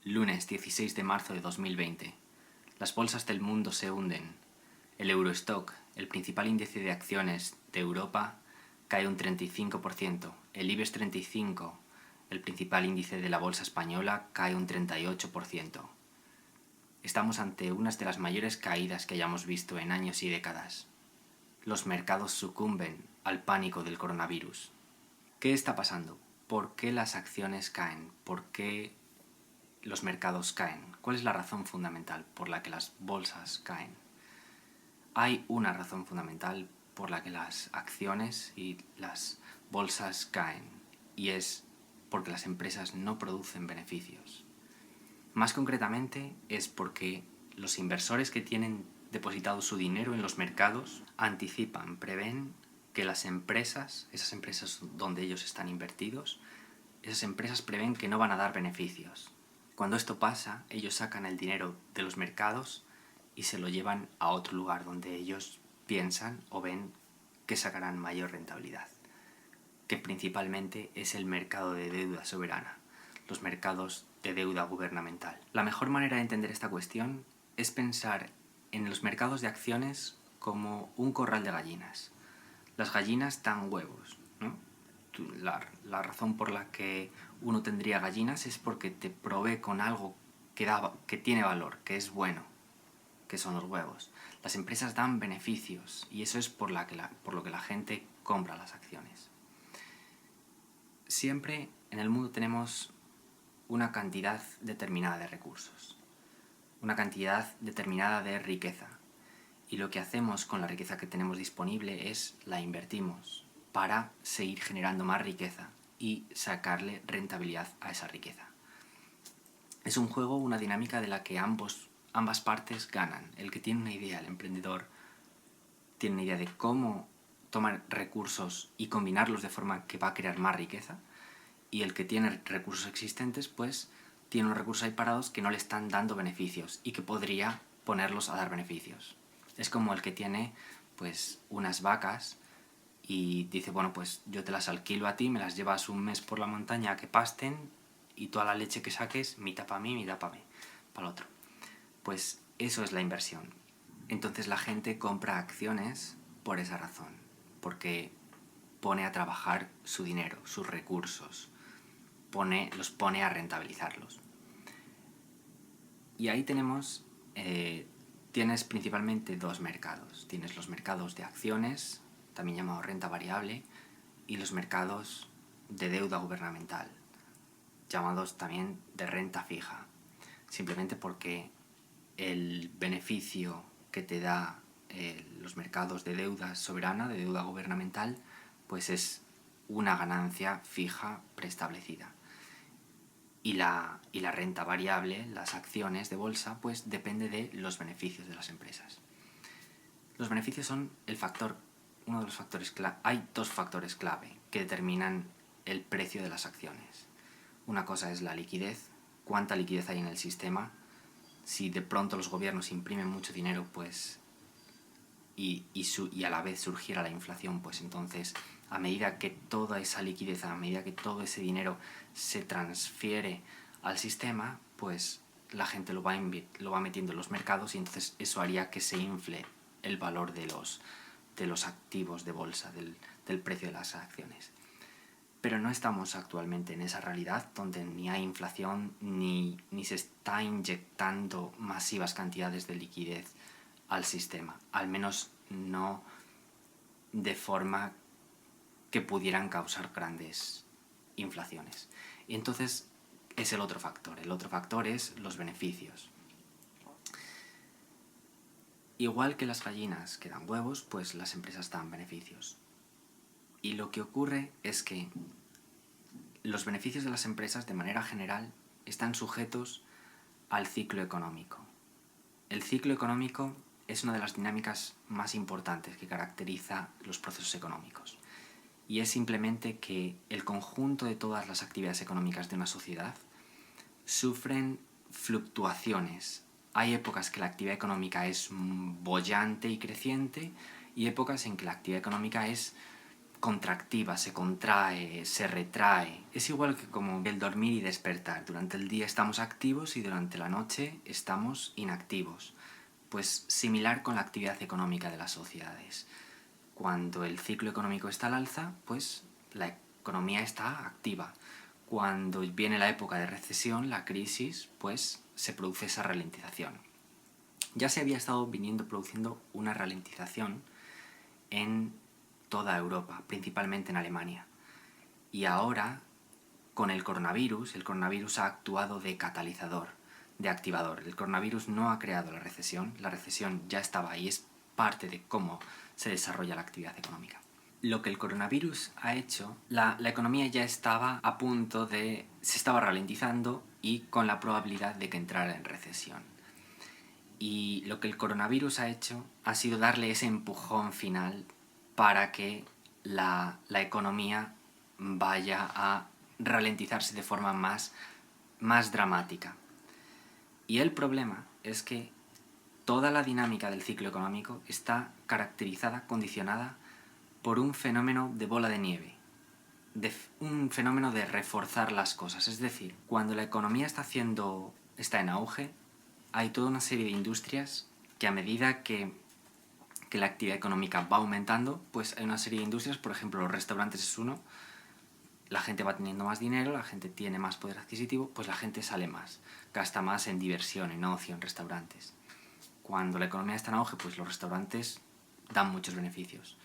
Lunes 16 de marzo de 2020. Las bolsas del mundo se hunden. El Eurostock, el principal índice de acciones de Europa, cae un 35%. El IBEX 35, el principal índice de la bolsa española, cae un 38%. Estamos ante una de las mayores caídas que hayamos visto en años y décadas. Los mercados sucumben al pánico del coronavirus. ¿Qué está pasando? ¿Por qué las acciones caen? ¿Por qué los mercados caen? ¿Cuál es la razón fundamental por la que las bolsas caen? Hay una razón fundamental por la que las acciones y las bolsas caen, y es porque las empresas no producen beneficios. Más concretamente es porque los inversores que tienen depositado su dinero en los mercados anticipan, prevén que las empresas, esas empresas donde ellos están invertidos, esas empresas prevén que no van a dar beneficios. Cuando esto pasa, ellos sacan el dinero de los mercados y se lo llevan a otro lugar donde ellos piensan o ven que sacarán mayor rentabilidad, que principalmente es el mercado de deuda soberana, los mercados de deuda gubernamental. La mejor manera de entender esta cuestión es pensar en los mercados de acciones como un corral de gallinas. Las gallinas dan huevos, ¿no? La razón por la que uno tendría gallinas es porque te provee con algo que tiene valor, que es bueno, que son los huevos. Las empresas dan beneficios y eso es por lo que la gente compra las acciones. Siempre en el mundo tenemos una cantidad determinada de recursos, una cantidad determinada de riqueza, y lo que hacemos con la riqueza que tenemos disponible es la invertimos para seguir generando más riqueza y sacarle rentabilidad a esa riqueza. Es un juego, una dinámica de la que ambas partes ganan. El que tiene una idea, el emprendedor, tiene una idea de cómo tomar recursos y combinarlos de forma que va a crear más riqueza, y el que tiene recursos existentes, pues tiene unos recursos ahí parados que no le están dando beneficios y que podría ponerlos a dar beneficios. Es como el que tiene pues unas vacas y dice, bueno, pues yo te las alquilo a ti, me las llevas un mes por la montaña a que pasten y toda la leche que saques, mitad para mí, mitad para el otro. Pues eso es la inversión. Entonces la gente compra acciones por esa razón, porque pone a trabajar su dinero, sus recursos, los pone a rentabilizarlos. Y ahí tienes principalmente dos mercados. Tienes los mercados de acciones, también llamados renta variable, y los mercados de deuda gubernamental, llamados también de renta fija, simplemente porque el beneficio que te da los mercados de deuda soberana, de deuda gubernamental, pues es una ganancia fija preestablecida. Y la renta variable, las acciones de bolsa, pues depende de los beneficios de las empresas. Los beneficios son uno de los factores clave. Hay dos factores clave que determinan el precio de las acciones. Una cosa es la liquidez, cuánta liquidez hay en el sistema. Si de pronto los gobiernos imprimen mucho dinero, pues y a la vez surgiera la inflación, pues entonces a medida que toda esa liquidez, a medida que todo ese dinero se transfiere al sistema, pues la gente lo va metiendo en los mercados y entonces eso haría que se infle el valor de los activos de bolsa, del precio de las acciones. Pero no estamos actualmente en esa realidad donde ni hay inflación ni se está inyectando masivas cantidades de liquidez al sistema, al menos no de forma que pudieran causar grandes inflaciones. Y entonces es el otro factor. El otro factor es los beneficios. Igual que las gallinas que dan huevos, pues las empresas dan beneficios. Y lo que ocurre es que los beneficios de las empresas, de manera general, están sujetos al ciclo económico. El ciclo económico es una de las dinámicas más importantes que caracteriza los procesos económicos. Y es simplemente que el conjunto de todas las actividades económicas de una sociedad sufren fluctuaciones. Hay épocas que la actividad económica es boyante y creciente y épocas en que la actividad económica es contractiva, se contrae, se retrae. Es igual que como el dormir y despertar. Durante el día estamos activos y durante la noche estamos inactivos. Pues similar con la actividad económica de las sociedades. Cuando el ciclo económico está al alza, pues la economía está activa. Cuando viene la época de recesión, la crisis, pues se produce esa ralentización. Ya se había estado produciendo una ralentización en toda Europa, principalmente en Alemania. Y ahora, con el coronavirus ha actuado de catalizador, de activador. El coronavirus no ha creado la recesión ya estaba ahí, es parte de cómo se desarrolla la actividad económica. Lo que el coronavirus ha hecho, la economía ya estaba a punto de... se estaba ralentizando y con la probabilidad de que entrara en recesión. Y lo que el coronavirus ha hecho ha sido darle ese empujón final para que la economía vaya a ralentizarse de forma más dramática. Y el problema es que toda la dinámica del ciclo económico está caracterizada, condicionada por un fenómeno de bola de nieve, un fenómeno de reforzar las cosas. Es decir, cuando la economía está en auge, hay toda una serie de industrias que a medida que la actividad económica va aumentando, pues hay una serie de industrias, por ejemplo los restaurantes es uno, la gente va teniendo más dinero, la gente tiene más poder adquisitivo, pues la gente sale más, gasta más en diversión, en ocio, en restaurantes. Cuando la economía está en auge, pues los restaurantes dan muchos beneficios.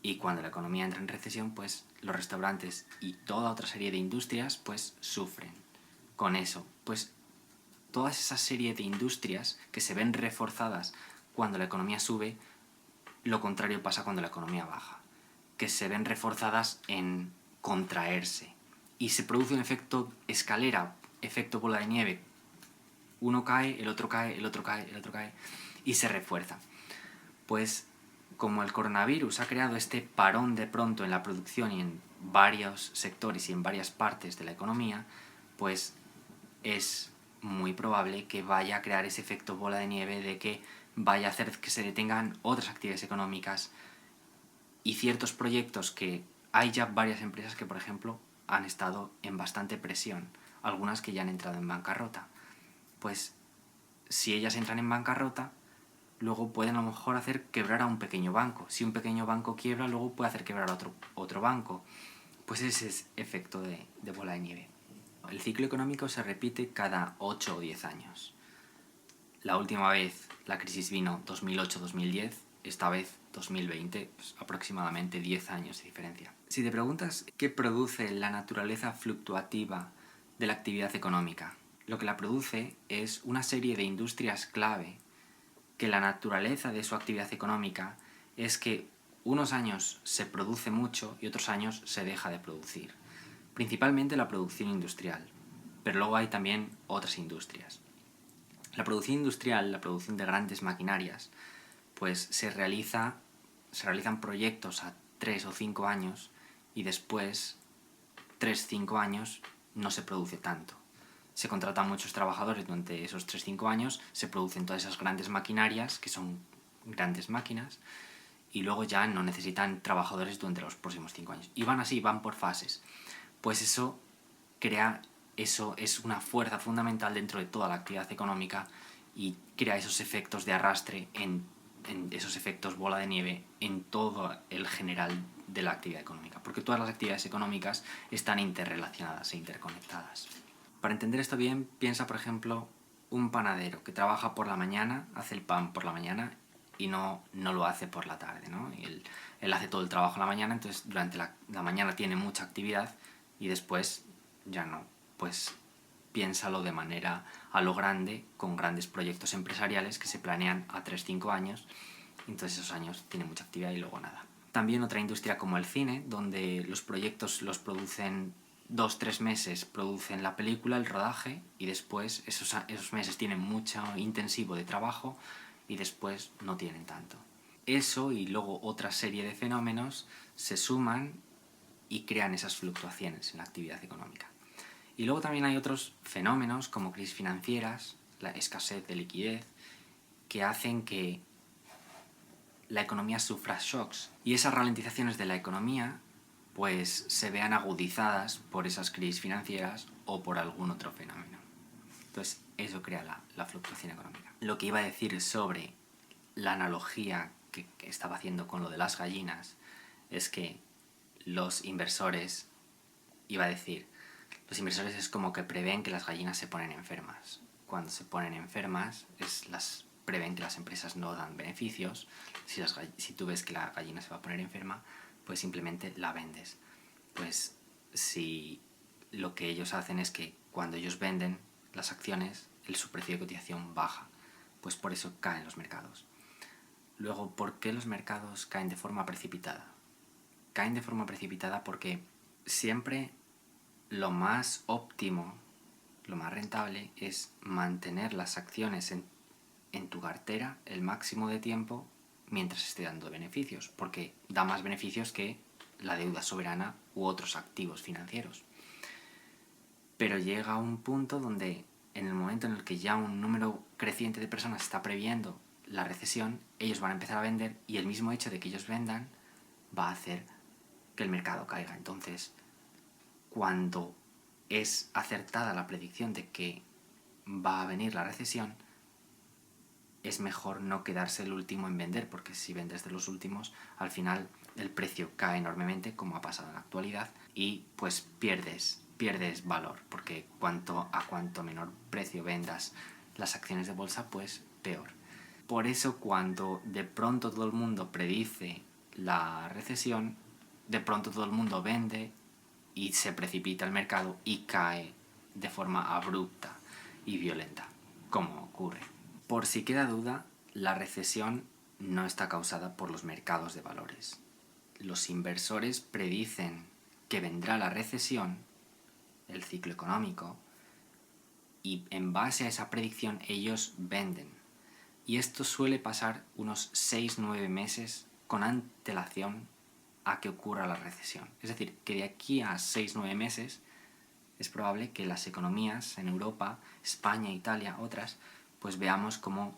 Y cuando la economía entra en recesión, pues los restaurantes y toda otra serie de industrias pues sufren con eso. Pues toda esa serie de industrias que se ven reforzadas cuando la economía sube, lo contrario pasa cuando la economía baja, que se ven reforzadas en contraerse. Y se produce un efecto escalera, efecto bola de nieve. Uno cae, el otro cae, el otro cae, el otro cae, y se refuerza. Pues como el coronavirus ha creado este parón de pronto en la producción y en varios sectores y en varias partes de la economía, pues es muy probable que vaya a crear ese efecto bola de nieve de que vaya a hacer que se detengan otras actividades económicas y ciertos proyectos que hay ya varias empresas que, por ejemplo, han estado en bastante presión, algunas que ya han entrado en bancarrota. Pues si ellas entran en bancarrota, luego pueden a lo mejor hacer quebrar a un pequeño banco. Si un pequeño banco quiebra, luego puede hacer quebrar a otro banco. Pues ese es efecto de bola de nieve. El ciclo económico se repite cada 8 o 10 años. La última vez la crisis vino 2008-2010, esta vez 2020, pues aproximadamente 10 años de diferencia. Si te preguntas qué produce la naturaleza fluctuativa de la actividad económica, lo que la produce es una serie de industrias clave que la naturaleza de su actividad económica es que unos años se produce mucho y otros años se deja de producir. Principalmente la producción industrial, pero luego hay también otras industrias. La producción industrial, la producción de grandes maquinarias, pues se realizan proyectos a 3 o 5 años y después 3-5 años no se produce tanto. Se contratan muchos trabajadores durante esos 3-5 años, se producen todas esas grandes maquinarias, que son grandes máquinas, y luego ya no necesitan trabajadores durante los próximos 5 años. Y van así, van por fases. Pues eso es una fuerza fundamental dentro de toda la actividad económica y crea esos efectos de arrastre, en esos efectos bola de nieve en todo el general de la actividad económica, porque todas las actividades económicas están interrelacionadas e interconectadas. Para entender esto bien, piensa por ejemplo un panadero que trabaja por la mañana, hace el pan por la mañana y no lo hace por la tarde, ¿no? Él hace todo el trabajo en la mañana, entonces durante la mañana tiene mucha actividad y después ya no. Pues piénsalo de manera a lo grande, con grandes proyectos empresariales que se planean a 3-5 años, entonces esos años tienen mucha actividad y luego nada. También otra industria como el cine, donde los proyectos los producen 2-3 meses, producen la película, el rodaje, y después esos meses tienen mucho intensivo de trabajo y después no tienen tanto. Eso y luego otra serie de fenómenos se suman y crean esas fluctuaciones en la actividad económica. Y luego también hay otros fenómenos como crisis financieras, la escasez de liquidez, que hacen que la economía sufra shocks y esas ralentizaciones de la economía pues se vean agudizadas por esas crisis financieras o por algún otro fenómeno. Entonces eso crea la fluctuación económica. Lo que iba a decir sobre la analogía que estaba haciendo con lo de las gallinas es que los inversores es como que prevén que las gallinas se ponen enfermas. Cuando se ponen enfermas, prevén que las empresas no dan beneficios. Si tú ves que la gallina se va a poner enferma, pues simplemente la vendes. Pues si lo que ellos hacen es que cuando ellos venden las acciones, su precio de cotización baja. Pues por eso caen los mercados. Luego, ¿por qué los mercados caen de forma precipitada? Caen de forma precipitada porque siempre lo más óptimo, lo más rentable es mantener las acciones en tu cartera el máximo de tiempo mientras esté dando beneficios, porque da más beneficios que la deuda soberana u otros activos financieros. Pero llega un punto donde en el momento en el que ya un número creciente de personas está previendo la recesión, ellos van a empezar a vender y el mismo hecho de que ellos vendan va a hacer que el mercado caiga. Entonces, cuando es acertada la predicción de que va a venir la recesión, es mejor no quedarse el último en vender, porque si vendes de los últimos, al final el precio cae enormemente, como ha pasado en la actualidad, y pues pierdes valor, porque cuanto menor precio vendas las acciones de bolsa, pues peor. Por eso cuando de pronto todo el mundo predice la recesión, de pronto todo el mundo vende y se precipita el mercado y cae de forma abrupta y violenta, como ocurre. Por si queda duda, la recesión no está causada por los mercados de valores. Los inversores predicen que vendrá la recesión, el ciclo económico, y en base a esa predicción ellos venden. Y esto suele pasar unos 6-9 meses con antelación a que ocurra la recesión. Es decir, que de aquí a 6-9 meses es probable que las economías en Europa, España, Italia, otras, pues veamos cómo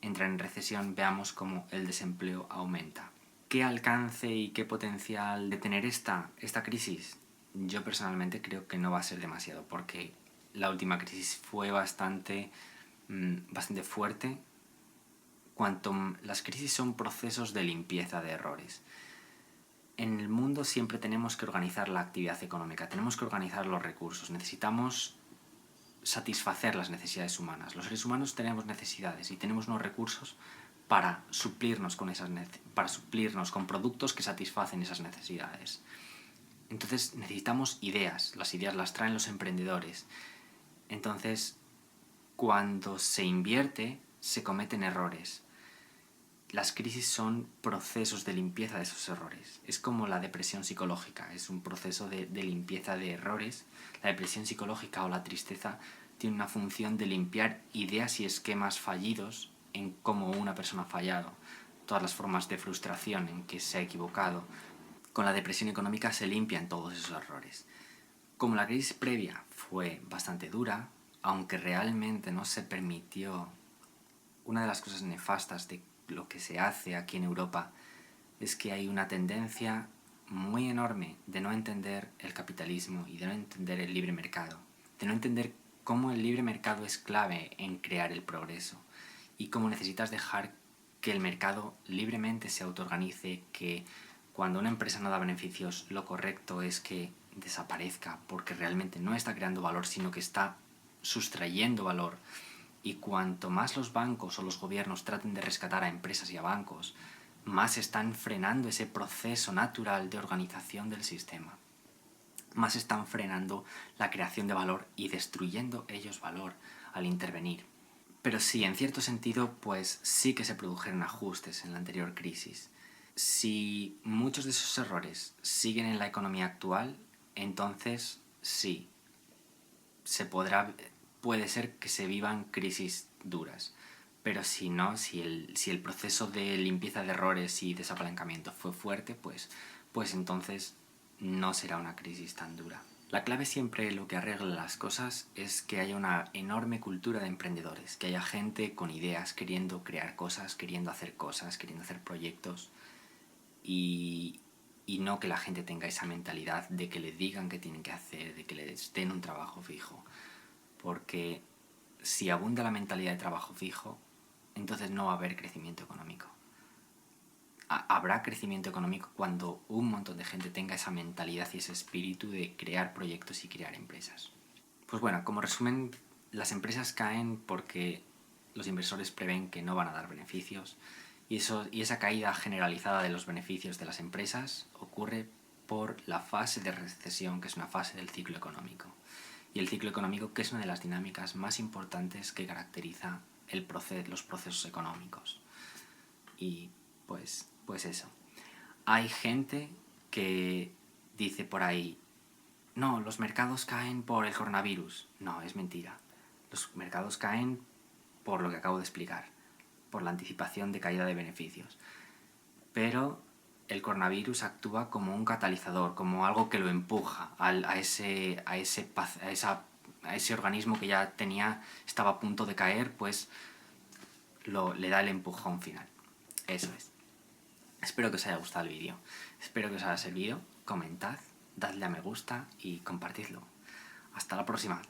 entran en recesión, veamos cómo el desempleo aumenta. ¿Qué alcance y qué potencial de tener esta crisis? Yo personalmente creo que no va a ser demasiado, porque la última crisis fue bastante fuerte. Las crisis son procesos de limpieza de errores. En el mundo siempre tenemos que organizar la actividad económica, tenemos que organizar los recursos, necesitamos satisfacer las necesidades humanas. Los seres humanos tenemos necesidades y tenemos unos recursos para suplirnos con productos que satisfacen esas necesidades. Entonces necesitamos ideas, las ideas las traen los emprendedores. Entonces, cuando se invierte, se cometen errores. Las crisis son procesos de limpieza de esos errores. Es como la depresión psicológica, es un proceso de limpieza de errores. La depresión psicológica o la tristeza tiene una función de limpiar ideas y esquemas fallidos en cómo una persona ha fallado, todas las formas de frustración en que se ha equivocado. Con la depresión económica se limpian todos esos errores. Como la crisis previa fue bastante dura, aunque realmente no se permitió, una de las cosas nefastas de lo que se hace aquí en Europa es que hay una tendencia muy enorme de no entender el capitalismo y de no entender el libre mercado, de no entender cómo el libre mercado es clave en crear el progreso y cómo necesitas dejar que el mercado libremente se autoorganice, que cuando una empresa no da beneficios lo correcto es que desaparezca porque realmente no está creando valor, sino que está sustrayendo valor. Y cuanto más los bancos o los gobiernos traten de rescatar a empresas y a bancos, más están frenando ese proceso natural de organización del sistema. Más están frenando la creación de valor y destruyendo ellos valor al intervenir. Pero sí, en cierto sentido, pues sí que se produjeron ajustes en la anterior crisis. Si muchos de esos errores siguen en la economía actual, entonces sí, puede ser que se vivan crisis duras. Pero si no, si el proceso de limpieza de errores y desapalancamiento fue fuerte, pues entonces no será una crisis tan dura. La clave siempre lo que arregla las cosas es que haya una enorme cultura de emprendedores, que haya gente con ideas, queriendo crear cosas, queriendo hacer proyectos y, y no que la gente tenga esa mentalidad de que le digan qué tienen que hacer, de que les den un trabajo fijo. Porque si abunda la mentalidad de trabajo fijo, entonces no va a haber crecimiento económico. Habrá crecimiento económico cuando un montón de gente tenga esa mentalidad y ese espíritu de crear proyectos y crear empresas. Pues bueno, como resumen, las empresas caen porque los inversores prevén que no van a dar beneficios y esa caída generalizada de los beneficios de las empresas ocurre por la fase de recesión, que es una fase del ciclo económico. Y el ciclo económico, que es una de las dinámicas más importantes que caracteriza los procesos económicos. Y pues eso. Hay gente que dice por ahí, no, los mercados caen por el coronavirus. No, es mentira. Los mercados caen por lo que acabo de explicar, por la anticipación de caída de beneficios. Pero el coronavirus actúa como un catalizador, como algo que lo empuja a ese organismo que ya estaba a punto de caer, pues le da el empujón final. Eso es. Espero que os haya gustado el vídeo. Espero que os haya servido. Comentad, dadle a me gusta y compartidlo. Hasta la próxima.